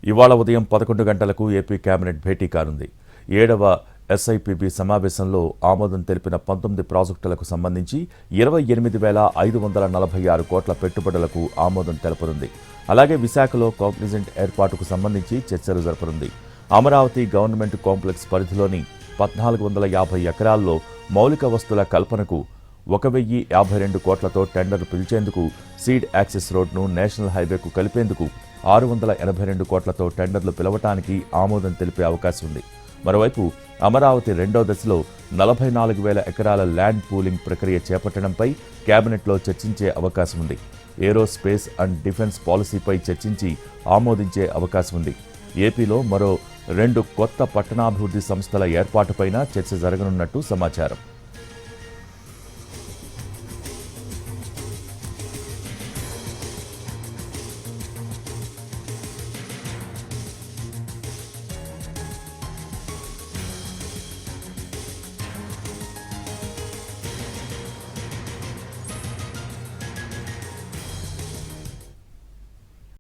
ఇవాళ ఉదయం 11 గంటలకు ఏపీ కేబినెట్ భేటీ కానుంది. 7వ ఎస్ఐపిబి సమావేశంలో ఆమోదం తెలిపిన 19 ప్రాజెక్టులకు సంబంధించి 28,546 కోట్ల పెట్టుబడులకు ఆమోదం తెలపనుంది. అలాగే విశాఖలో కాగ్నిజెంట్ ఏర్పాటుకు సంబంధించి చర్చలు జరపనుంది. అమరావతి గవర్నమెంట్ కాంప్లెక్స్ పరిధిలోని 1,450 ఎకరాల్లో మౌలిక వస్తుల కల్పనకు 1,052 కోట్లతో టెండర్ పిలిచేందుకు, సీడ్ యాక్సెస్ రోడ్ను నేషనల్ హైవేకు కలిపేందుకు 682 కోట్లతో టెండర్లు పిలవటానికి ఆమోదం తెలిపే అవకాశం ఉంది. మరోవైపు అమరావతి రెండో దశలో 44,000 ఎకరాల ల్యాండ్ పూలింగ్ ప్రక్రియ చేపట్టడంపై కేబినెట్లో చర్చించే అవకాశం ఉంది. ఏరోస్పేస్ అండ్ డిఫెన్స్ పాలసీపై చర్చించి ఆమోదించే అవకాశం ఉంది. ఏపీలో మరో 2 కొత్త పట్టణాభివృద్ధి సంస్థల ఏర్పాటుపైన చర్చ జరగనున్నట్టు సమాచారం.